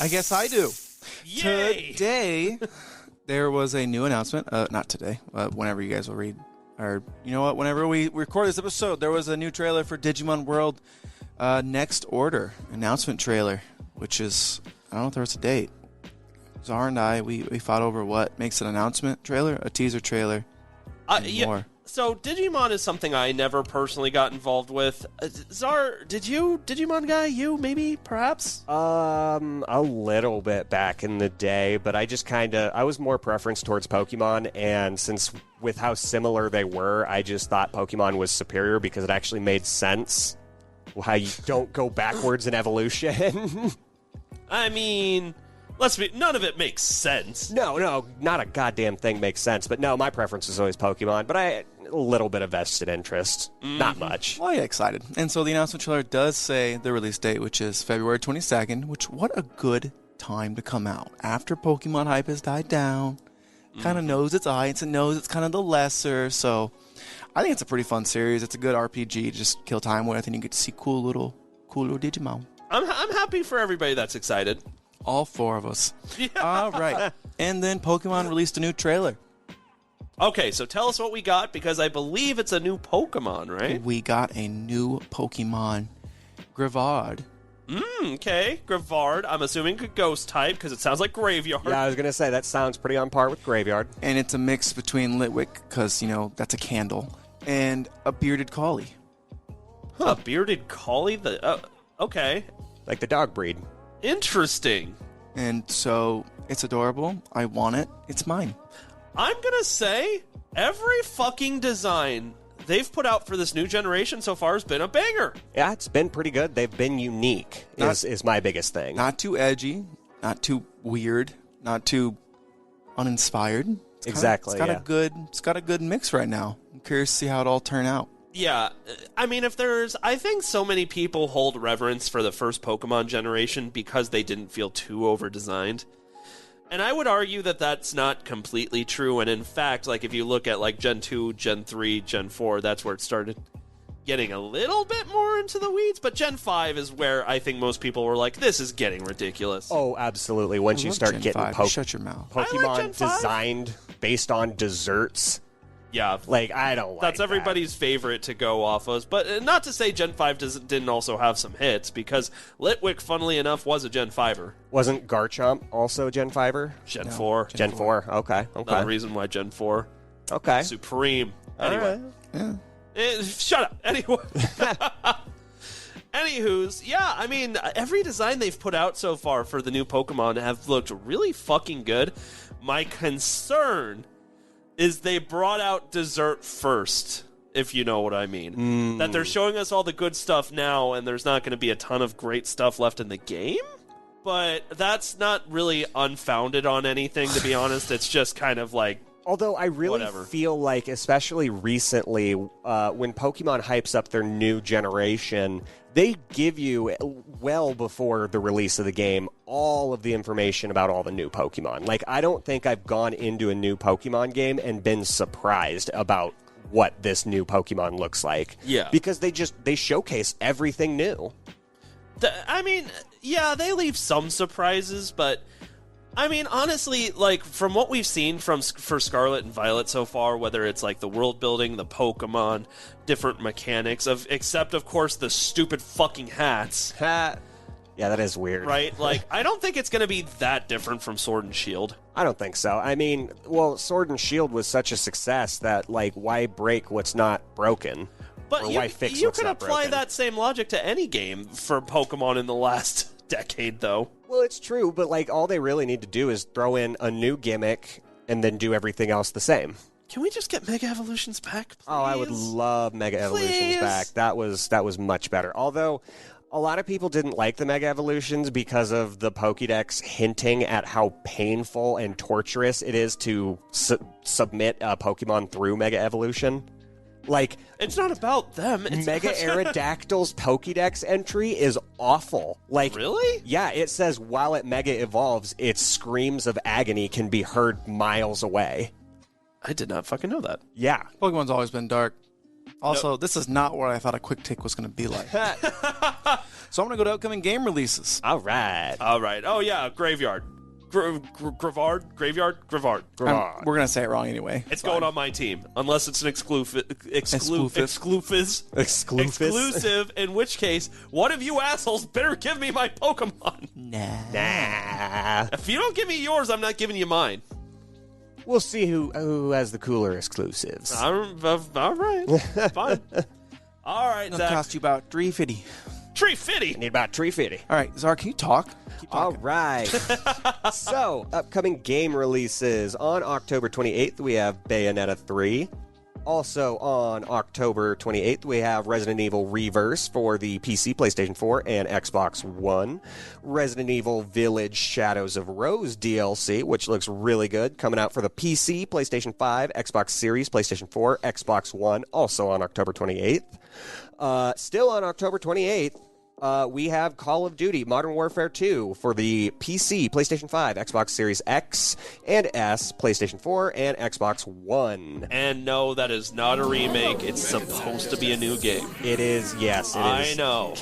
I guess I do. Yay! Today, there was a new announcement. Not today. Whenever you guys will read. Or, you know what? Whenever we record this episode, there was a new trailer for Digimon World Next Order announcement trailer, which is, I don't know if there was a date. Czar and I, we fought over what makes an announcement trailer, a teaser trailer, and more. So Digimon is something I never personally got involved with. Czar, did you, Digimon guy, you maybe, perhaps? A little bit back in the day, but I was more preference towards Pokemon, and since with how similar they were, I just thought Pokemon was superior because it actually made sense how you don't go backwards in evolution. I mean, none of it makes sense. No, not a goddamn thing makes sense, but no, my preference is always Pokemon, but a little bit of vested interest. Not much. Well, yeah, excited. And so the announcement trailer does say the release date, which is February 22nd, which, what a good time to come out. After Pokemon hype has died down, kind of knows its audience and knows it's kind of the lesser, so I think it's a pretty fun series. It's a good RPG to just kill time with, and you get to see cool little Digimon. I'm happy for everybody that's excited. All four of us. Yeah. All right. And then Pokemon released a new trailer. Okay, so tell us what we got, because I believe it's a new Pokemon, right? We got a new Pokemon, Grivard. Okay. Grivard, I'm assuming a ghost type, because it sounds like Graveyard. Yeah, I was going to say, that sounds pretty on par with Graveyard. And it's a mix between Litwick, because, that's a candle, and a bearded collie. Huh, bearded collie? Okay. Like the dog breed. Interesting. And so, it's adorable. I want it. It's mine. I'm gonna say, every fucking design they've put out for this new generation so far has been a banger. Yeah, it's been pretty good. They've been unique, is my biggest thing. Not too edgy, not too weird, not too uninspired. It's got a good mix right now. I'm curious to see how it all turn out. Yeah, I mean, I think so many people hold reverence for the first Pokemon generation because they didn't feel too over-designed. And I would argue that that's not completely true, and in fact, like, if you look at, like, Gen 2, Gen 3, Gen 4, that's where it started getting a little bit more into the weeds, but Gen 5 is where I think most people were like, this is getting ridiculous. Oh, absolutely. Once you start getting shut your mouth. Pokemon designed based on desserts. Yeah. Like, I don't like that's everybody's favorite to go off of. But not to say Gen 5 didn't also have some hits, because Litwick, funnily enough, was a Gen 5er. Wasn't Garchomp also a Gen 5er? Gen 4. Gen 4. Okay. Another reason why Gen 4. Okay. Supreme. Anyway. Right. Yeah. Shut up. Anyway. Anywho's, yeah, I mean, every design they've put out so far for the new Pokemon have looked really fucking good. My concern is they brought out dessert first, if you know what I mean. That they're showing us all the good stuff now, and there's not going to be a ton of great stuff left in the game? But that's not really unfounded on anything, to be honest. It's just kind of like, although I really feel like, especially recently, when Pokemon hypes up their new generation, they give you, well before the release of the game, all of the information about all the new Pokemon. Like, I don't think I've gone into a new Pokemon game and been surprised about what this new Pokemon looks like. Yeah. Because they showcase everything new. I mean, yeah, they leave some surprises, but I mean, honestly, like, from what we've seen for Scarlet and Violet so far, whether it's like the world building, the Pokemon, different mechanics, except of course the stupid fucking hats. Yeah, that is weird. Right? Like, I don't think it's going to be that different from Sword and Shield. I don't think so. I mean, well, Sword and Shield was such a success that, like, why break what's not broken? But you could apply that same logic to any game for Pokemon in the last decade, though. Well, it's true, but, like, all they really need to do is throw in a new gimmick and then do everything else the same. Can we just get Mega Evolutions back, please? Oh, I would love Mega Evolutions back. That was much better. Although, a lot of people didn't like the Mega Evolutions because of the Pokédex hinting at how painful and torturous it is to submit a Pokemon through Mega Evolution. Like, it's not about them. It's Mega Aerodactyl's Pokédex entry is awful. Like, really? Yeah, it says while it Mega Evolves, its screams of agony can be heard miles away. I did not fucking know that. Yeah. Pokemon's always been dark. Also, this is not what I thought a quick take was going to be like. So I'm going to go to upcoming game releases. All right. Oh, yeah, Graveyard. Graveyard? We're going to say it wrong anyway. It's going on my team, unless it's an exclusive, in which case, one of you assholes better give me my Pokemon. Nah. If you don't give me yours, I'm not giving you mine. We'll see who has the cooler exclusives. All right. Fine. All right, It'll Zach. cost you about $350. $350. I need about $350. All right, Czar, can you talk? Keep All talking. right. So, upcoming game releases. On October 28th, we have Bayonetta 3. Also on October 28th, we have Resident Evil Reverse for the PC, PlayStation 4, and Xbox One. Resident Evil Village Shadows of Rose DLC, which looks really good, coming out for the PC, PlayStation 5, Xbox Series, PlayStation 4, Xbox One, also on October 28th. Still on October 28th, we have Call of Duty Modern Warfare 2 for the PC, PlayStation 5, Xbox Series X and S, PlayStation 4, and Xbox One. And no, that is not a remake. It's supposed to be a new game. It is, yes, it is. I know.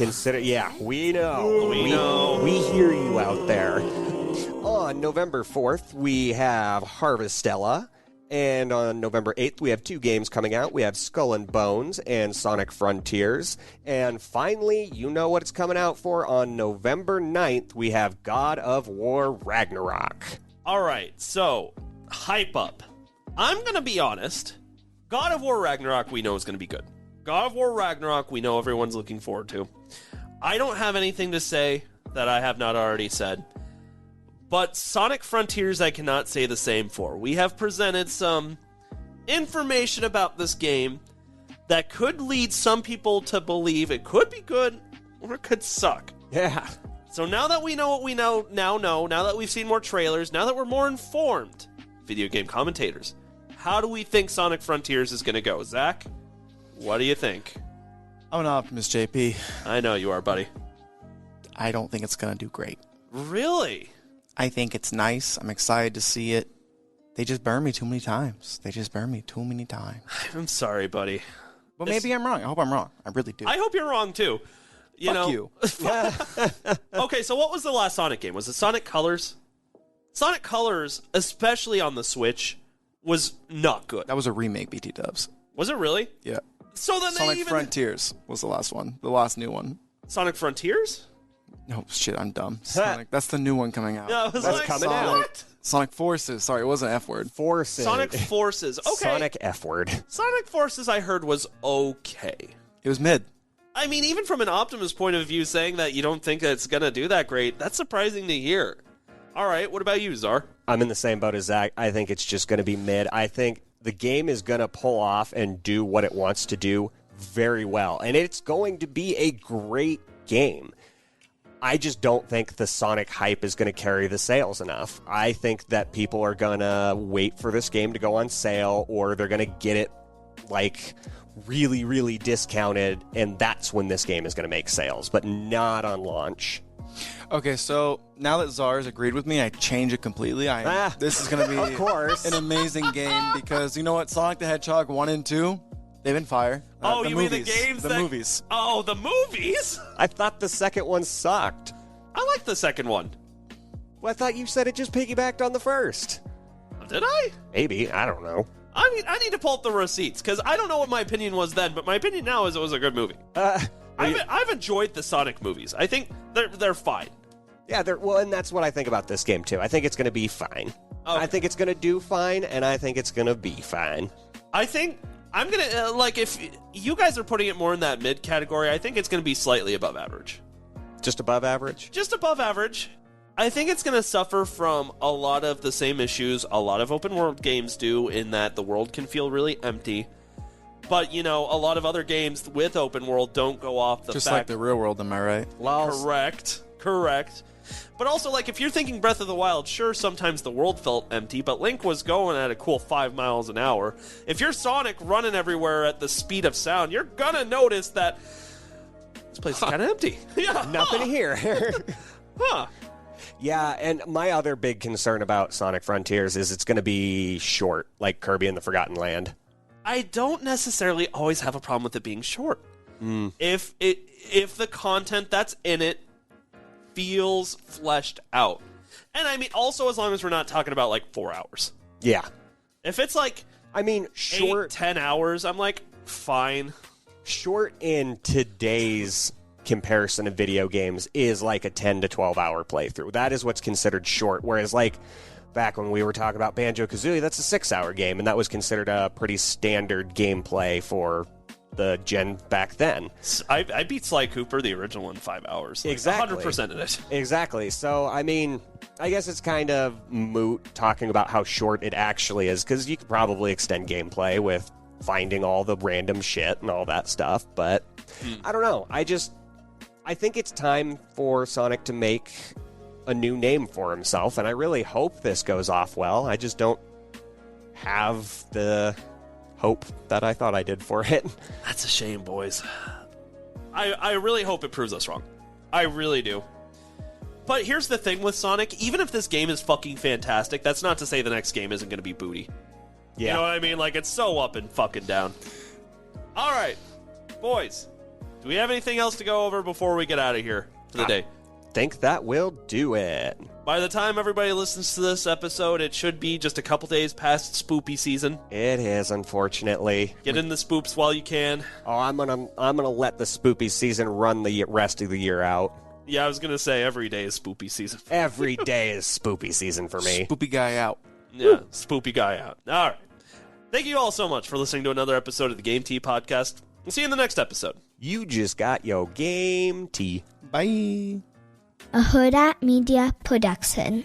We know. We know. We hear you out there. On November 4th, we have Harvestella. And on November 8th, we have 2 games coming out. We have Skull and Bones and Sonic Frontiers. And finally, you know what it's coming out for. On November 9th, we have God of War Ragnarok. All right, so hype up. I'm going to be honest. God of War Ragnarok we know is going to be good. God of War Ragnarok we know everyone's looking forward to. I don't have anything to say that I have not already said. But Sonic Frontiers I cannot say the same for. We have presented some information about this game that could lead some people to believe it could be good or it could suck. Yeah. So now that we know what we now know, now that we've seen more trailers, now that we're more informed, video game commentators, how do we think Sonic Frontiers is going to go? Zach, what do you think? I'm an optimist, JP. I know you are, buddy. I don't think it's going to do great. Really? I think it's nice. I'm excited to see it. They just burn me too many times. I'm sorry, buddy. But maybe I'm wrong. I hope I'm wrong. I really do. I hope you're wrong, too. Fuck you. Okay, so what was the last Sonic game? Was it Sonic Colors? Sonic Colors, especially on the Switch, was not good. That was a remake, BT Dubs. Was it really? Yeah. So then Sonic they even... Frontiers was the last one. The last new one. Sonic Frontiers? No, shit, I'm dumb. Sonic. That's the new one coming out. No, it was That's like, coming Sonic. out. What? Sonic Forces. Sorry, it wasn't an F word. Forces. Sonic Forces. Okay. Sonic F word. Sonic Forces I heard was okay. It was mid. I mean, even from an Optimus point of view, saying that you don't think that it's going to do that great, that's surprising to hear. All right, what about you, Czar? I'm in the same boat as Zach. I think it's just going to be mid. I think the game is going to pull off and do what it wants to do very well. And it's going to be a great game. I just don't think the Sonic hype is going to carry the sales enough. I think that people are going to wait for this game to go on sale, or they're going to get it, like, really, really discounted, and that's when this game is going to make sales, but not on launch. Okay, so now that Czar's agreed with me, I change it completely. This is going to be Of course. an amazing game because, you know what? Sonic the Hedgehog 1 and 2, they've been fire. You mean the games? The movies. Oh, the movies? I thought the second one sucked. I like the second one. Well, I thought you said it just piggybacked on the first. Did I? Maybe. I don't know. I mean, I need to pull up the receipts, because I don't know what my opinion was then, but my opinion now is it was a good movie. I've enjoyed the Sonic movies. I think they're fine. Yeah, and that's what I think about this game, too. I think it's going to be fine. Okay. I think it's going to do fine, and I think it's going to be fine. I think I'm going to, if you guys are putting it more in that mid category, I think it's going to be slightly above average. Just above average? Just above average. I think it's going to suffer from a lot of the same issues a lot of open world games do, in that the world can feel really empty. But, a lot of other games with open world don't go off the Just fact... like the real world, am I right? Correct. But also, if you're thinking Breath of the Wild, sure, sometimes the world felt empty, but Link was going at a cool 5 miles an hour. If you're Sonic running everywhere at the speed of sound, you're gonna notice that this place is kind of empty. Yeah. Nothing here. Huh. Yeah, and my other big concern about Sonic Frontiers is it's going to be short, like Kirby and the Forgotten Land. I don't necessarily always have a problem with it being short. If the content that's in it feels fleshed out. And I mean, also as long as we're not talking about like 4 hours. Yeah. If it's like, I mean, short 10 hours, I'm like, fine. Short in today's comparison of video games is like a 10 to 12 hour playthrough. That is what's considered short. Whereas like back when we were talking about Banjo-Kazooie, that's a 6-hour game, and that was considered a pretty standard gameplay for the gen back then. I beat Sly Cooper, the original, in 5 hours. Like, Exactly. 100% in it. Exactly. So, I mean, I guess it's kind of moot talking about how short it actually is, because you could probably extend gameplay with finding all the random shit and all that stuff, but I don't know. I think it's time for Sonic to make a new name for himself, and I really hope this goes off well. I just don't have the hope that I thought I did for it. That's a shame, boys. I really hope it proves us wrong. I really do. But here's the thing with Sonic, even if this game is fucking fantastic, that's not to say the next game isn't going to be booty. Yeah. You know what I mean? Like, it's so up and fucking down. All right, boys. Do we have anything else to go over before we get out of here for the day? Think that will do it. By the time everybody listens to this episode, it should be just a couple days past spoopy season. It is, unfortunately. Get in the spoops while you can. Oh, I'm gonna let the spoopy season run the rest of the year out. Yeah, I was gonna say every day is spoopy season. Every day is spoopy season for me. Spoopy guy out. Yeah, spoopy guy out. All right. Thank you all so much for listening to another episode of the Game Tea Podcast. We'll see you in the next episode. You just got your game tea. Bye. A Huda Media Production.